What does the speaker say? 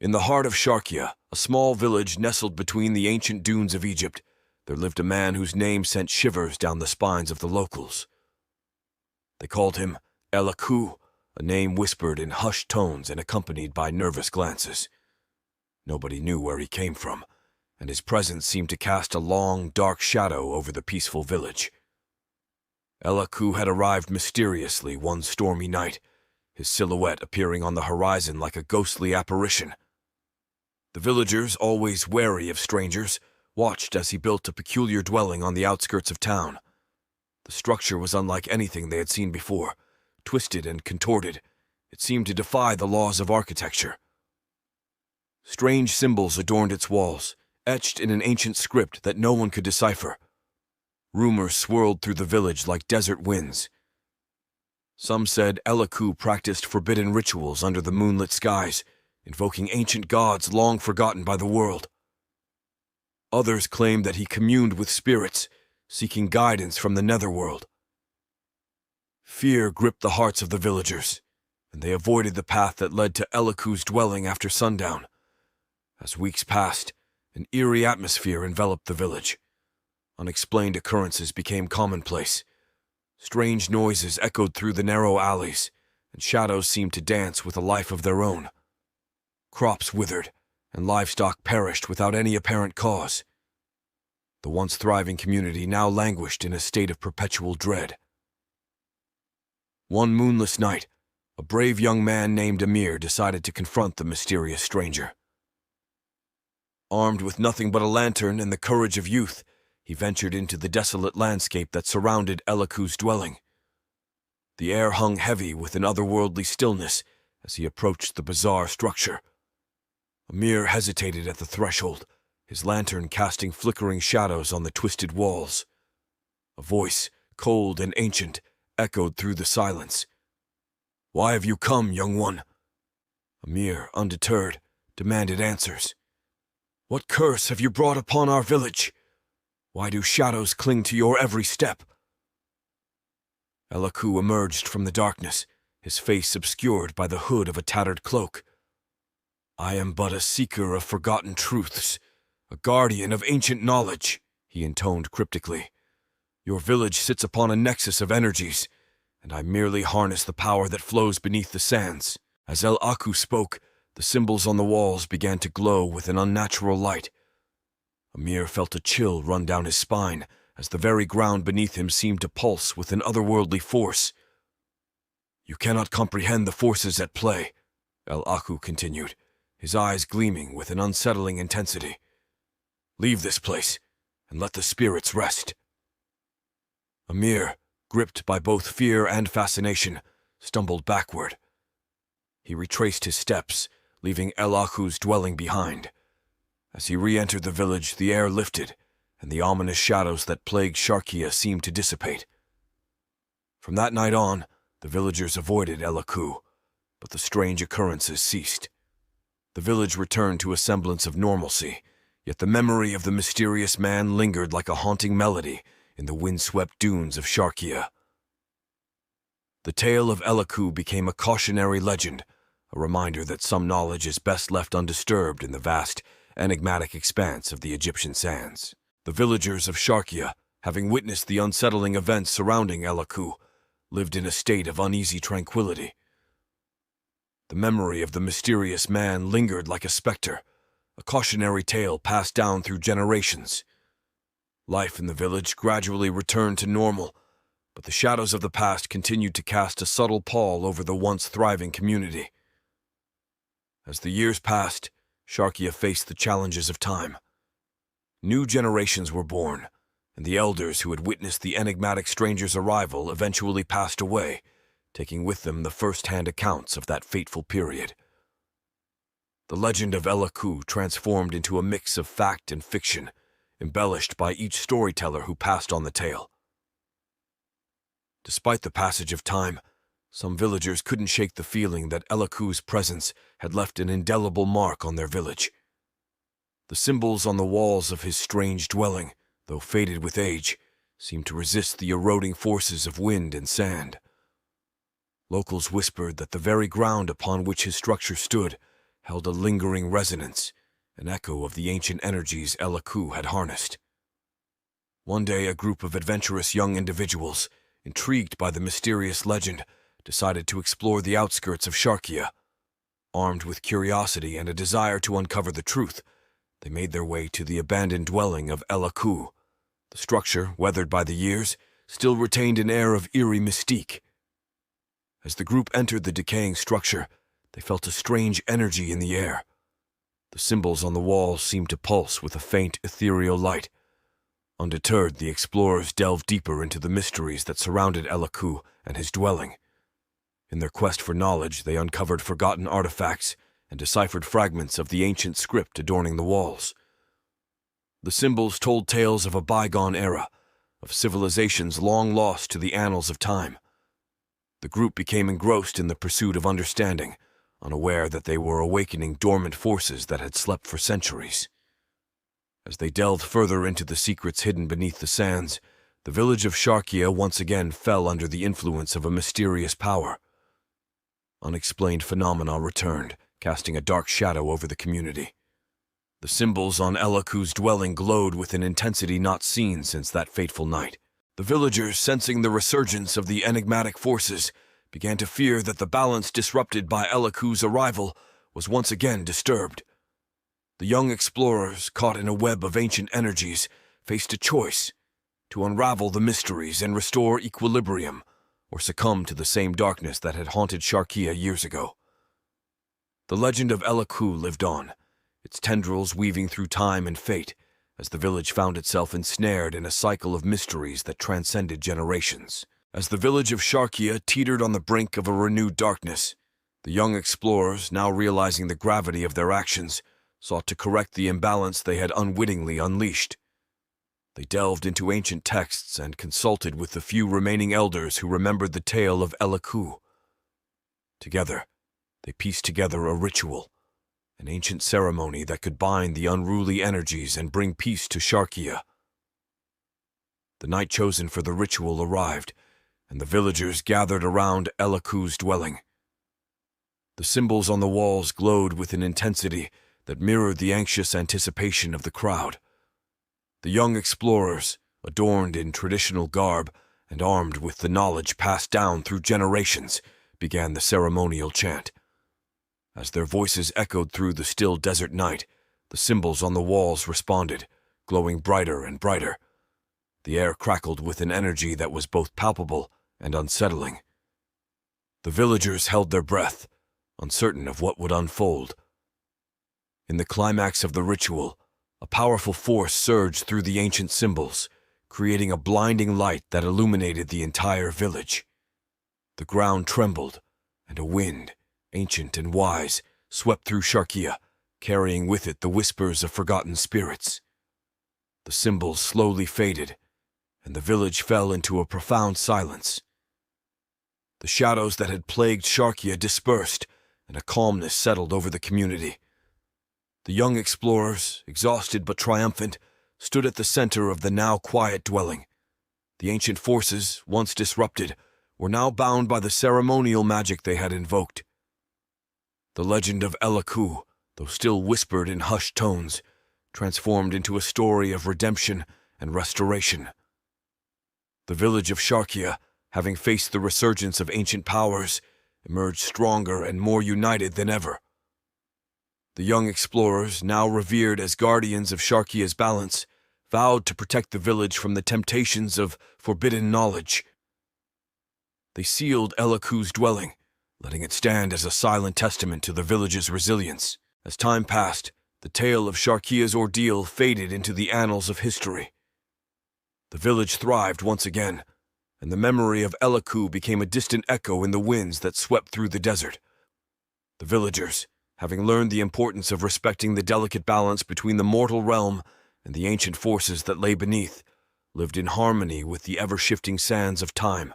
In the heart of Sharkia, a small village nestled between the ancient dunes of Egypt, there lived a man whose name sent shivers down the spines of the locals. They called him El-Akhou, a name whispered in hushed tones and accompanied by nervous glances. Nobody knew where he came from, and his presence seemed to cast a long, dark shadow over the peaceful village. El-Akhou had arrived mysteriously one stormy night, his silhouette appearing on the horizon like a ghostly apparition. The villagers, always wary of strangers, watched as he built a peculiar dwelling on the outskirts of town. The structure was unlike anything they had seen before. Twisted and contorted, it seemed to defy the laws of architecture. Strange symbols adorned its walls, etched in an ancient script that no one could decipher. Rumors swirled through the village like desert winds. Some said El-Akhou practiced forbidden rituals under the moonlit skies, invoking ancient gods long forgotten by the world. Others claimed that he communed with spirits, seeking guidance from the netherworld. Fear gripped the hearts of the villagers, and they avoided the path that led to El-Akhou's dwelling after sundown. As weeks passed, an eerie atmosphere enveloped the village. Unexplained occurrences became commonplace. Strange noises echoed through the narrow alleys, and shadows seemed to dance with a life of their own. Crops withered, and livestock perished without any apparent cause. The once thriving community now languished in a state of perpetual dread. One moonless night, a brave young man named Emir decided to confront the mysterious stranger. Armed with nothing but a lantern and the courage of youth, he ventured into the desolate landscape that surrounded El-Akhou's dwelling. The air hung heavy with an otherworldly stillness as he approached the bizarre structure. Emir hesitated at the threshold, his lantern casting flickering shadows on the twisted walls. A voice, cold and ancient, echoed through the silence. "Why have you come, young one?" Emir, undeterred, demanded answers. "What curse have you brought upon our village? Why do shadows cling to your every step?" El-Akhou emerged from the darkness, his face obscured by the hood of a tattered cloak. "I am but a seeker of forgotten truths, a guardian of ancient knowledge," he intoned cryptically. "Your village sits upon a nexus of energies, and I merely harness the power that flows beneath the sands." As El-Akhou spoke, the symbols on the walls began to glow with an unnatural light. Emir felt a chill run down his spine as the very ground beneath him seemed to pulse with an otherworldly force. "You cannot comprehend the forces at play," El-Akhou continued, his eyes gleaming with an unsettling intensity. "Leave this place, and let the spirits rest." Emir, gripped by both fear and fascination, stumbled backward. He retraced his steps, leaving El-Akhou's dwelling behind. As he re-entered the village, the air lifted, and the ominous shadows that plagued Sharkia seemed to dissipate. From that night on, the villagers avoided El-Akhou, but the strange occurrences ceased. The village returned to a semblance of normalcy, yet the memory of the mysterious man lingered like a haunting melody in the windswept dunes of Sharkia. The tale of El-Akhou became a cautionary legend, a reminder that some knowledge is best left undisturbed in the vast, enigmatic expanse of the Egyptian sands. The villagers of Sharkia, having witnessed the unsettling events surrounding El-Akhou, lived in a state of uneasy tranquility. The memory of the mysterious man lingered like a specter, a cautionary tale passed down through generations. Life in the village gradually returned to normal, but the shadows of the past continued to cast a subtle pall over the once thriving community. As the years passed, Sharkia faced the challenges of time. New generations were born, and the elders who had witnessed the enigmatic stranger's arrival eventually passed away, taking with them the first-hand accounts of that fateful period. The legend of El-Akhou transformed into a mix of fact and fiction, embellished by each storyteller who passed on the tale. Despite the passage of time, some villagers couldn't shake the feeling that El-Akhou's presence had left an indelible mark on their village. The symbols on the walls of his strange dwelling, though faded with age, seemed to resist the eroding forces of wind and sand. Locals whispered that the very ground upon which his structure stood held a lingering resonance, an echo of the ancient energies El-Akhou had harnessed. One day, a group of adventurous young individuals, intrigued by the mysterious legend, decided to explore the outskirts of Sharkia. Armed with curiosity and a desire to uncover the truth, they made their way to the abandoned dwelling of El-Akhou. The structure, weathered by the years, still retained an air of eerie mystique. As the group entered the decaying structure, they felt a strange energy in the air. The symbols on the walls seemed to pulse with a faint, ethereal light. Undeterred, the explorers delved deeper into the mysteries that surrounded El-Akhou and his dwelling. In their quest for knowledge, they uncovered forgotten artifacts and deciphered fragments of the ancient script adorning the walls. The symbols told tales of a bygone era, of civilizations long lost to the annals of time. The group became engrossed in the pursuit of understanding, unaware that they were awakening dormant forces that had slept for centuries. As they delved further into the secrets hidden beneath the sands, the village of Sharkia once again fell under the influence of a mysterious power. Unexplained phenomena returned, casting a dark shadow over the community. The symbols on El-Akhou's dwelling glowed with an intensity not seen since that fateful night. The villagers, sensing the resurgence of the enigmatic forces, began to fear that the balance disrupted by El-Akhou's arrival was once again disturbed. The young explorers, caught in a web of ancient energies, faced a choice: to unravel the mysteries and restore equilibrium, or succumb to the same darkness that had haunted Sharkia years ago. The legend of El-Akhou lived on, its tendrils weaving through time and fate, as the village found itself ensnared in a cycle of mysteries that transcended generations. As the village of Sharkia teetered on the brink of a renewed darkness, the young explorers, now realizing the gravity of their actions, sought to correct the imbalance they had unwittingly unleashed. They delved into ancient texts and consulted with the few remaining elders who remembered the tale of El-Akhou. Together, they pieced together a ritual, an ancient ceremony that could bind the unruly energies and bring peace to Sharkia. The night chosen for the ritual arrived, and the villagers gathered around El-Akhou's dwelling. The symbols on the walls glowed with an intensity that mirrored the anxious anticipation of the crowd. The young explorers, adorned in traditional garb and armed with the knowledge passed down through generations, began the ceremonial chant. As their voices echoed through the still desert night, the symbols on the walls responded, glowing brighter and brighter. The air crackled with an energy that was both palpable and unsettling. The villagers held their breath, uncertain of what would unfold. In the climax of the ritual, a powerful force surged through the ancient symbols, creating a blinding light that illuminated the entire village. The ground trembled, and a wind, ancient and wise, swept through Sharkia, carrying with it the whispers of forgotten spirits. The symbols slowly faded, and the village fell into a profound silence. The shadows that had plagued Sharkia dispersed, and a calmness settled over the community. The young explorers, exhausted but triumphant, stood at the center of the now quiet dwelling. The ancient forces, once disrupted, were now bound by the ceremonial magic they had invoked. The legend of El-Akhou, though still whispered in hushed tones, transformed into a story of redemption and restoration. The village of Sharkia, having faced the resurgence of ancient powers, emerged stronger and more united than ever. The young explorers, now revered as guardians of Sharkia's balance, vowed to protect the village from the temptations of forbidden knowledge. They sealed El-Akhou's dwelling, letting it stand as a silent testament to the village's resilience. As time passed, the tale of Sharkia's ordeal faded into the annals of history. The village thrived once again, and the memory of El-Akhou became a distant echo in the winds that swept through the desert. The villagers, having learned the importance of respecting the delicate balance between the mortal realm and the ancient forces that lay beneath, lived in harmony with the ever-shifting sands of time.